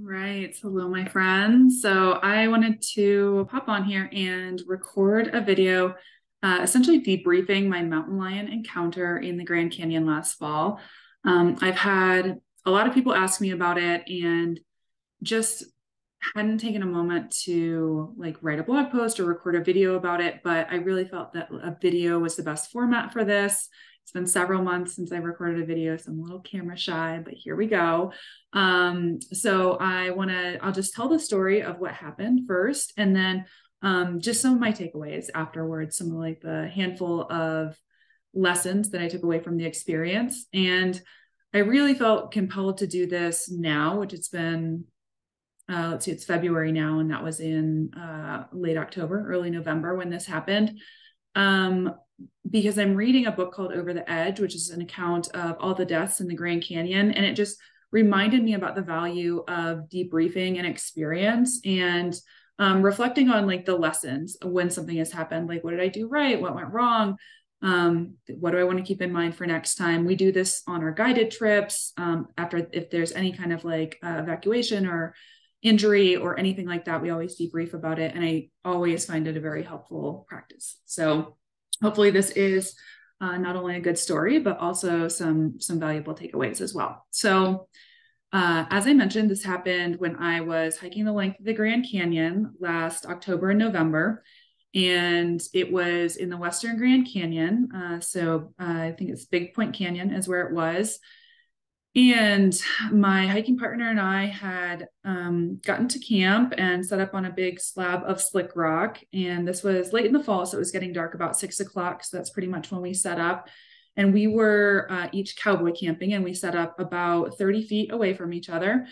Right. Hello, my friends. So I wanted to pop on here and record a video, essentially debriefing my mountain lion encounter in the Grand Canyon last fall. I've had a lot of people ask me about it and just hadn't taken a moment to like write a blog post or record a video about it, but I really felt that a video was the best format for this. It's been several months since I recorded a video, so I'm a little camera shy, but here we go. So I'll just tell the story of what happened first, and then just some of my takeaways afterwards, some of like the handful of lessons that I took away from the experience. And I really felt compelled to do this now, which it's been let's see, it's February now, and that was in late October, early November when this happened. Because I'm reading a book called Over the Edge, which is an account of all the deaths in the Grand Canyon. And it just reminded me about the value of debriefing and experience and reflecting on like the lessons when something has happened. Like, what did I do right? What went wrong? What do I want to keep in mind for next time? We do this on our guided trips. If there's any kind of like evacuation or injury or anything like that, we always debrief about it. And I always find it a very helpful practice. So hopefully this is not only a good story, but also some valuable takeaways as well. So as I mentioned, this happened when I was hiking the length of the Grand Canyon last October and November. And it was in the Western Grand Canyon. I think it's Big Point Canyon is where it was. And my hiking partner and I had gotten to camp and set up on a big slab of slick rock. And this was late in the fall, so it was getting dark about 6 o'clock. So that's pretty much when we set up. And we were each cowboy camping, and we set up about 30 feet away from each other.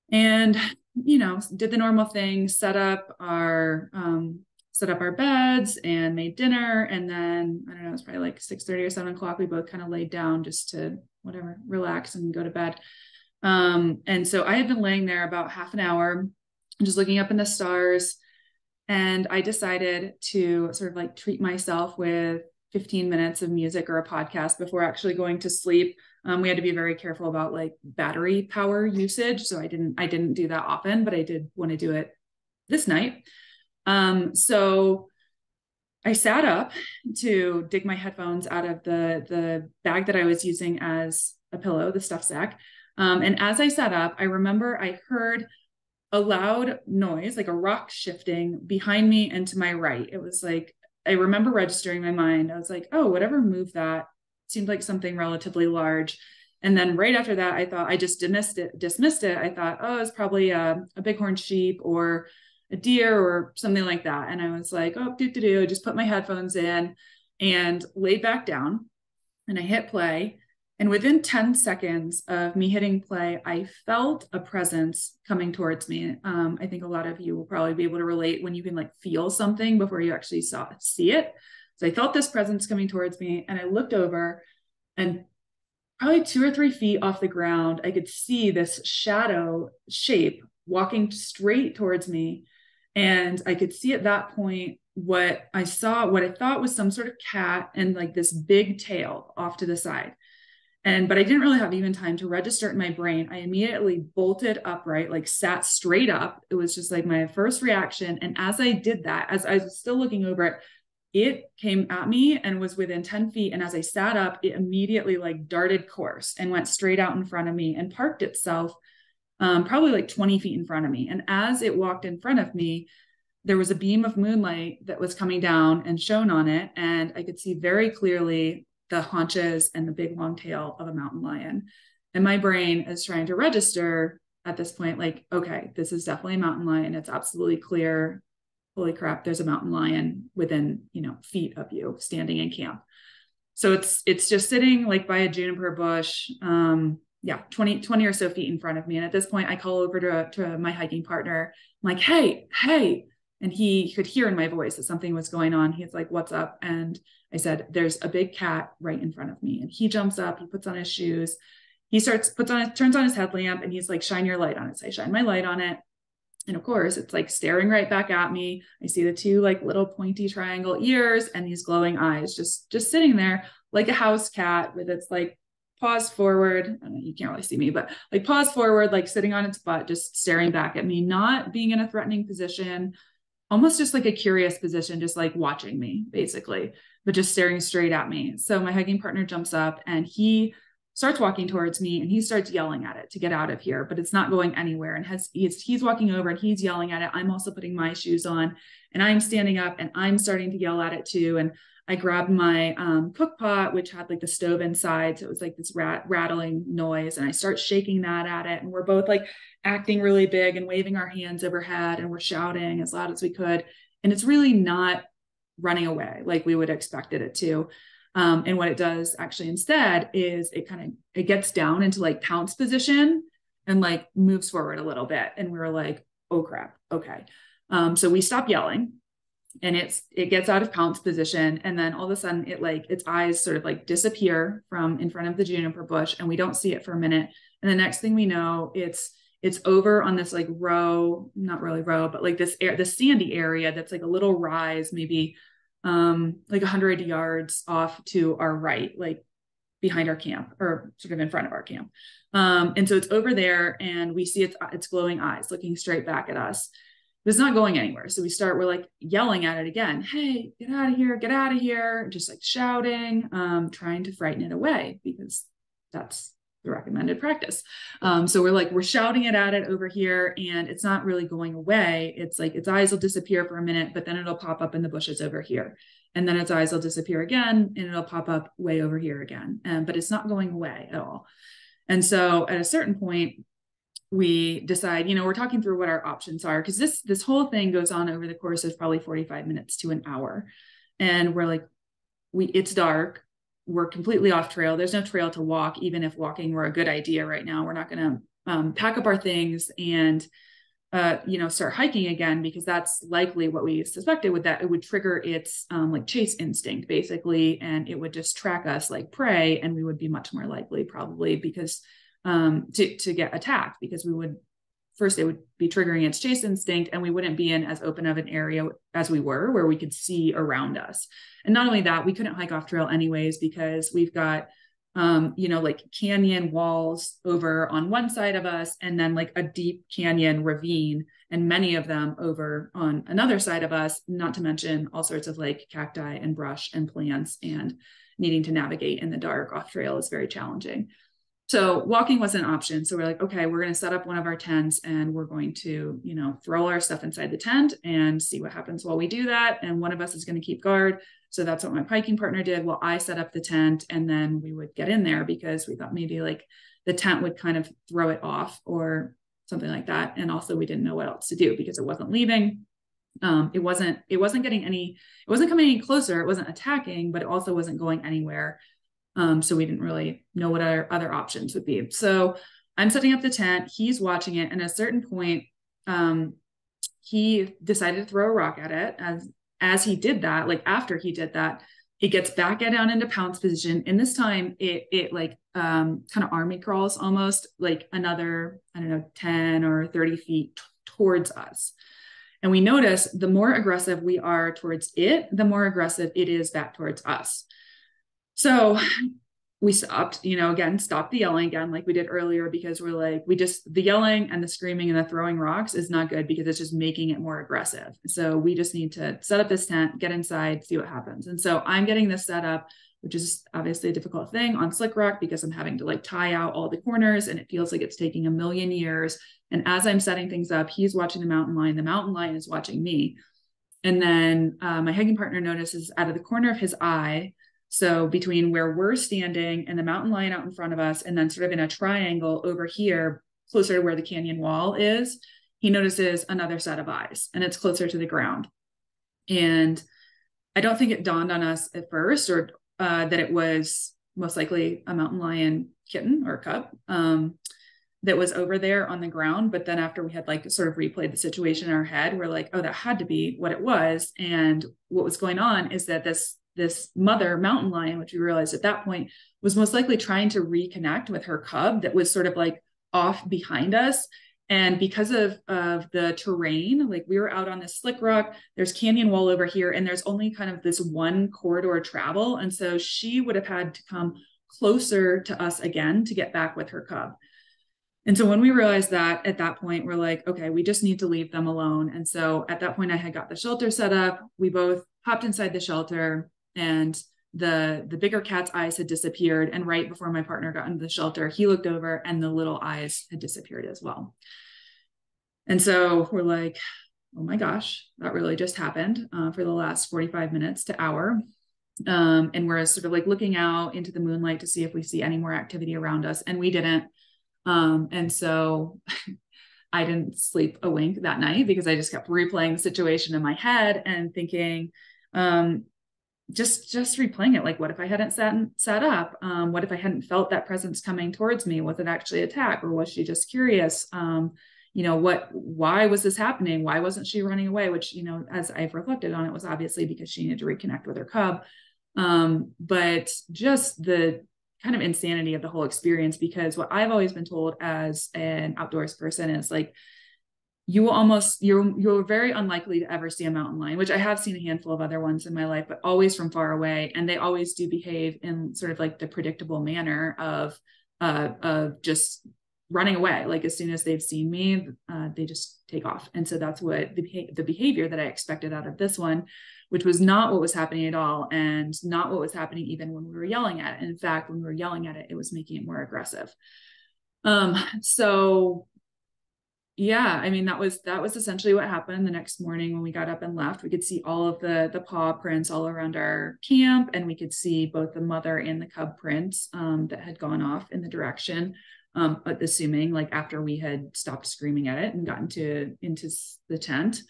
And, did the normal thing, set up our beds and made dinner. And then, I don't know, it was probably like 6:30 or 7 o'clock. We both kind of laid down just to relax and go to bed. And so I had been laying there about half an hour, just looking up in the stars. And I decided to sort of like treat myself with 15 minutes of music or a podcast before actually going to sleep. We had to be very careful about like battery power usage. So I didn't do that often, but I did want to do it this night. So I sat up to dig my headphones out of the bag that I was using as a pillow, the stuff sack. And as I sat up, I remember I heard a loud noise, like a rock shifting behind me and to my right. It was like, I remember registering in my mind. I was like, oh, whatever moved that seemed like something relatively large. And then right after that, I thought I just dismissed it. I thought, oh, it's probably a bighorn sheep or a deer or something like that. And I was like, oh, just put my headphones in and laid back down, and I hit play. And within 10 seconds of me hitting play, I felt a presence coming towards me. I think a lot of you will probably be able to relate when you can like feel something before you actually see it. So I felt this presence coming towards me, and I looked over, and probably 2 or 3 feet off the ground, I could see this shadow shape walking straight towards me. And I could see at that point what I thought was some sort of cat and like this big tail off to the side. But I didn't really have even time to register it in my brain. I immediately bolted upright, like sat straight up. It was just like my first reaction. And as I did that, as I was still looking over it, it came at me and was within 10 feet. And as I sat up, it immediately like darted course and went straight out in front of me and parked itself probably like 20 feet in front of me. And as it walked in front of me, there was a beam of moonlight that was coming down and shone on it. And I could see very clearly the haunches and the big long tail of a mountain lion. And my brain is trying to register at this point, like, okay, this is definitely a mountain lion. It's absolutely clear. Holy crap, there's a mountain lion within, feet of you standing in camp. So it's just sitting like by a juniper bush. 20 or so feet in front of me. And at this point, I call over to my hiking partner. I'm like, hey. And he could hear in my voice that something was going on. He's like, what's up? And I said, there's a big cat right in front of me. And he jumps up, he puts on his shoes, turns on his headlamp, and he's like, shine your light on it. So I shine my light on it. And of course, it's like staring right back at me. I see the two like little pointy triangle ears and these glowing eyes just sitting there like a house cat with its like paws forward. I don't know, you can't really see me, but like paws forward, like sitting on its butt, just staring back at me, not being in a threatening position, almost just like a curious position, just like watching me basically, but just staring straight at me. So my hiking partner jumps up and he starts walking towards me and he starts yelling at it to get out of here, but it's not going anywhere. And he's walking over and he's yelling at it. I'm also putting my shoes on and I'm standing up and I'm starting to yell at it too. And I grabbed my cook pot, which had like the stove inside. So it was like this rattling noise. And I start shaking that at it. And we're both like acting really big and waving our hands overhead. And we're shouting as loud as we could. And it's really not running away like we would expected it to. And what it does actually instead is it gets down into like pounce position and like moves forward a little bit. And we were like, oh crap. Okay. So we stop yelling and it gets out of pounce position. And then all of a sudden its eyes sort of like disappear from in front of the juniper bush and we don't see it for a minute. And the next thing we know, it's over on this like row, not really row, but like this sandy area that's like a little rise, maybe like 100 yards off to our right, like behind our camp or sort of in front of our camp. And so it's over there and we see its glowing eyes looking straight back at us. But it's not going anywhere. So we're like yelling at it again. Hey, get out of here. Just like shouting, trying to frighten it away because that's the recommended practice. So we're shouting it at it over here and it's not really going away. It's like its eyes will disappear for a minute, but then it'll pop up in the bushes over here. And then its eyes will disappear again and it'll pop up way over here again. But it's not going away at all. And so at a certain point, we decide, we're talking through what our options are because this whole thing goes on over the course of probably 45 minutes to an hour. And we're like, it's dark. We're completely off trail. There's no trail to walk, even if walking were a good idea right now. We're not going to pack up our things and, start hiking again, because that's likely what we suspected with that. It would trigger its like chase instinct basically. And it would just track us like prey. And we would be much more likely probably because to get attacked because it would be triggering its chase instinct and we wouldn't be in as open of an area as we were where we could see around us. And not only that, we couldn't hike off trail anyways, because we've got, like canyon walls over on one side of us and then like a deep canyon ravine and many of them over on another side of us, not to mention all sorts of like cacti and brush and plants, and needing to navigate in the dark off trail is very challenging. So walking was an option. So we're like, okay, we're going to set up one of our tents and we're going to, throw our stuff inside the tent and see what happens while we do that. And one of us is going to keep guard. So that's what my hiking partner did. Well, I set up the tent and then we would get in there because we thought maybe like the tent would kind of throw it off or something like that. And also we didn't know what else to do because it wasn't leaving. It wasn't coming any closer. It wasn't attacking, but it also wasn't going anywhere. So we didn't really know what our other options would be. So I'm setting up the tent, he's watching it. And at a certain point, he decided to throw a rock at it. As he did that, like after he did that, it gets back down into pounce position. And this time it like, kind of army crawls almost like another, 10 or 30 feet towards us. And we notice the more aggressive we are towards it, the more aggressive it is back towards us. So we stopped, stopped the yelling again, like we did earlier, because we're like, the yelling and the screaming and the throwing rocks is not good because it's just making it more aggressive. So we just need to set up this tent, get inside, see what happens. And so I'm getting this set up, which is obviously a difficult thing on slick rock because I'm having to like tie out all the corners and it feels like it's taking a million years. And as I'm setting things up, he's watching the mountain lion is watching me. And then my hiking partner notices out of the corner of his eye, so between where we're standing and the mountain lion out in front of us, and then sort of in a triangle over here, closer to where the canyon wall is, he notices another set of eyes and it's closer to the ground. And I don't think it dawned on us at first or that it was most likely a mountain lion kitten or cub that was over there on the ground. But then after we had like sort of replayed the situation in our head, we're like, oh, that had to be what it was. And what was going on is that this mother mountain lion, which we realized at that point, was most likely trying to reconnect with her cub that was sort of like off behind us. And because of the terrain, like we were out on this slick rock, there's canyon wall over here, and there's only kind of this one corridor travel. And so she would have had to come closer to us again to get back with her cub. And so when we realized that, at that point, we're like, okay, we just need to leave them alone. And so at that point, I had got the shelter set up. We both hopped inside the shelter, and the bigger cat's eyes had disappeared. And right before my partner got into the shelter, he looked over and the little eyes had disappeared as well. And so we're like, oh my gosh, that really just happened for the last 45 minutes to hour. And we're sort of like looking out into the moonlight to see if we see any more activity around us. And we didn't. And so I didn't sleep a wink that night because I just kept replaying the situation in my head and thinking, just replaying it. Like, what if I hadn't sat up? What if I hadn't felt that presence coming towards me? Was it actually attack, or was she just curious? Why was this happening? Why wasn't she running away? Which, as I've reflected on, it was obviously because she needed to reconnect with her cub. But just the kind of insanity of the whole experience, because what I've always been told as an outdoors person is like, you're very unlikely to ever see a mountain lion, which I have seen a handful of other ones in my life, but always from far away. And they always do behave in sort of like the predictable manner of just running away. Like as soon as they've seen me, they just take off. And so that's what the behavior that I expected out of this one, which was not what was happening at all, and not what was happening even when we were yelling at it. In fact, when we were yelling at it, it was making it more aggressive. So yeah, I mean, that was essentially what happened. The next morning when we got up and left, we could see all of the paw prints all around our camp, and we could see both the mother and the cub prints that had gone off in the direction, but assuming like after we had stopped screaming at it and gotten into the tent.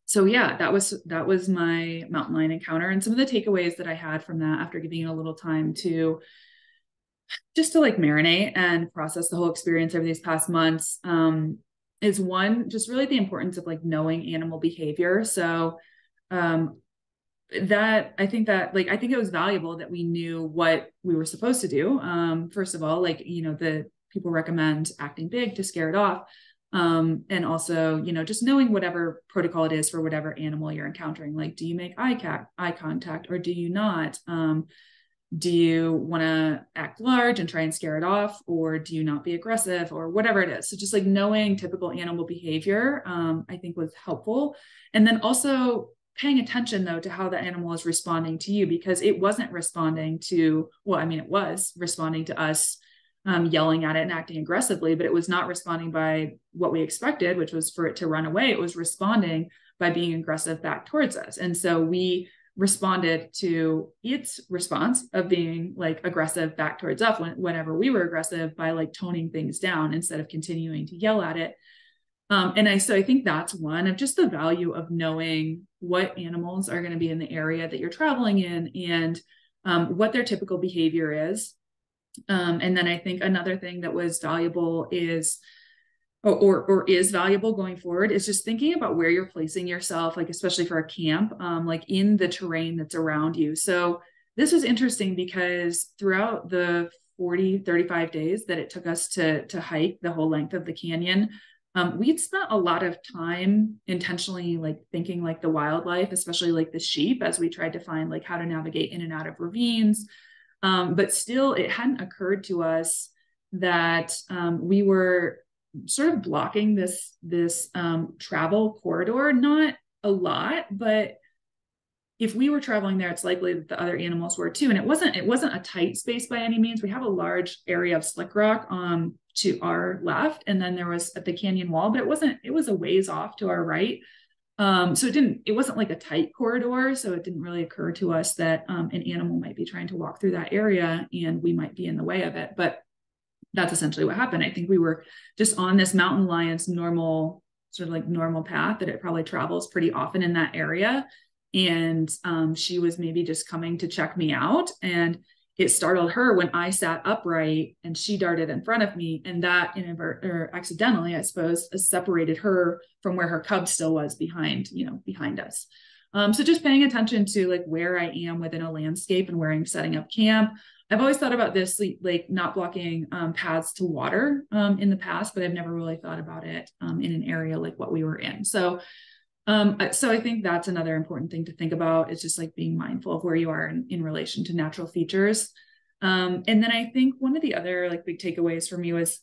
So yeah, that was my mountain lion encounter, and some of the takeaways that I had from that after giving it a little time to like marinate and process the whole experience over these past months, is one, just really the importance of like knowing animal behavior. So that I think it was valuable that we knew what we were supposed to do. First of all, like, the people recommend acting big to scare it off. And also, just knowing whatever protocol it is for whatever animal you're encountering. Like, do you make eye contact or do you not? Do you want to act large and try and scare it off, or do you not be aggressive, or whatever it is? So just like knowing typical animal behavior, I think was helpful. And then also paying attention though to how the animal is responding to you, because it wasn't responding to, well, I mean, it was responding to us, yelling at it and acting aggressively, but it was not responding by what we expected, which was for it to run away. It was responding by being aggressive back towards us. And so we responded to its response of being like aggressive back towards us whenever we were aggressive, by like toning things down instead of continuing to yell at it. So I think that's one of just the value of knowing what animals are going to be in the area that you're traveling in, and what their typical behavior is. And then I think another thing that was valuable is valuable going forward is just thinking about where you're placing yourself, like especially for a camp, like in the terrain that's around you. So this was interesting because throughout the 35 days that it took us to hike the whole length of the canyon, we'd spent a lot of time intentionally like thinking like the wildlife, especially like the sheep, as we tried to find like how to navigate in and out of ravines. But still, it hadn't occurred to us that we were sort of blocking this travel corridor. Not a lot, but if we were traveling there, it's likely that the other animals were too. And it wasn't a tight space by any means. We have a large area of slick rock to our left, and then there was at the canyon wall, but it was a ways off to our right. So it wasn't like a tight corridor. So it didn't really occur to us that an animal might be trying to walk through that area and we might be in the way of it. But that's essentially what happened. I think we were just on this mountain lion's normal path that it probably travels pretty often in that area. And she was maybe just coming to check me out, and it startled her when I sat upright and she darted in front of me, and that accidentally, I suppose, separated her from where her cub still was behind us. So just paying attention to like where I am within a landscape and where I'm setting up camp. I've always thought about this, like not blocking paths to water in the past, but I've never really thought about it in an area like what we were in. So So I think that's another important thing to think about. It's just like being mindful of where you are in relation to natural features. And then I think one of the other like big takeaways for me was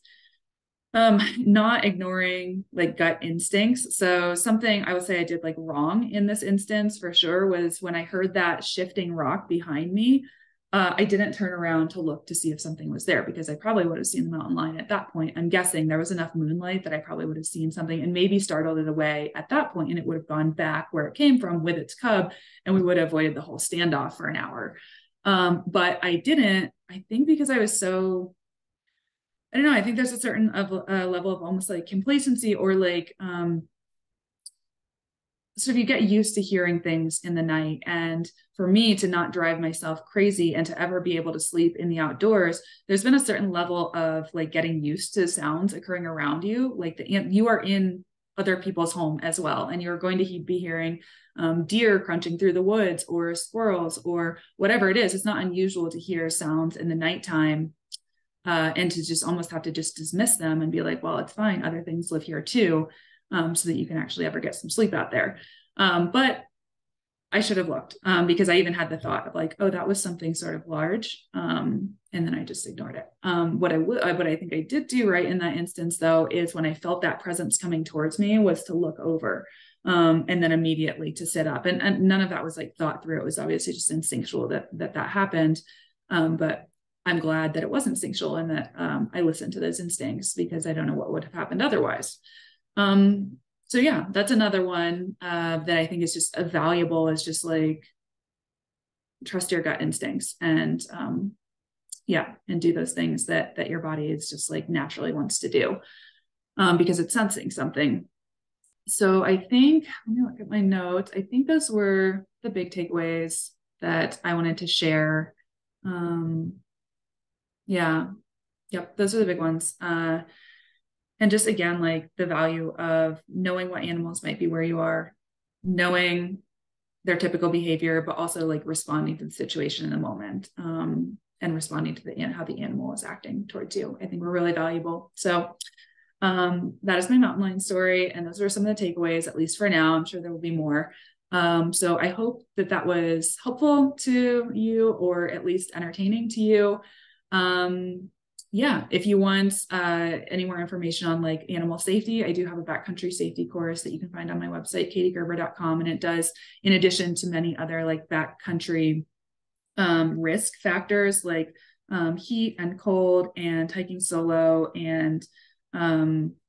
not ignoring like gut instincts. So something I would say I did like wrong in this instance for sure was when I heard that shifting rock behind me, I didn't turn around to look to see if something was there because I probably would have seen the mountain lion at that point. I'm guessing there was enough moonlight that I probably would have seen something and maybe startled it away at that point, and it would have gone back where it came from with its cub, and we would have avoided the whole standoff for an hour. But I didn't, I think because I was so, I don't know, I think there's a certain level of almost like complacency or like, so if you get used to hearing things in the night, and for me to not drive myself crazy and to ever be able to sleep in the outdoors, there's been a certain level of like getting used to sounds occurring around you. Like you are in other people's home as well, and you're going to be hearing deer crunching through the woods or squirrels or whatever it is. It's not unusual to hear sounds in the nighttime, and to just almost have to just dismiss them and be like, well, it's fine. Other things live here too, so that you can actually ever get some sleep out there. But I should have looked, because I even had the thought of like, oh, that was something sort of large. And then I just ignored it. What I think I did do right in that instance though, is when I felt that presence coming towards me was to look over, and then immediately to sit up, and none of that was like thought through. It was obviously just instinctual that happened. But I'm glad that it wasn't instinctual and that I listened to those instincts, because I don't know what would have happened otherwise. So yeah, that's another one that I think is just valuable, is just like trust your gut instincts, and and do those things that your body is just like naturally wants to do, because it's sensing something. So I think, let me look at my notes. I think those were the big takeaways that I wanted to share. Yeah. Yep. Those are the big ones. And just again, like the value of knowing what animals might be where you are, knowing their typical behavior, but also like responding to the situation in the moment, and responding to how the animal is acting towards you. I think we're really valuable. So that is my mountain lion story. And those are some of the takeaways, at least for now. I'm sure there will be more. So I hope that was helpful to you, or at least entertaining to you. If you want any more information on like animal safety, I do have a backcountry safety course that you can find on my website, katiegerber.com. And it does, in addition to many other like backcountry risk factors like heat and cold and hiking solo and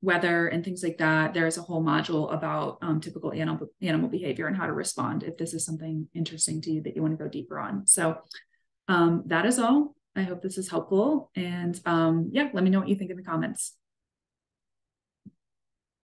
weather and things like that, there's a whole module about typical animal behavior and how to respond if this is something interesting to you that you want to go deeper on. So that is all. I hope this is helpful. And let me know what you think in the comments.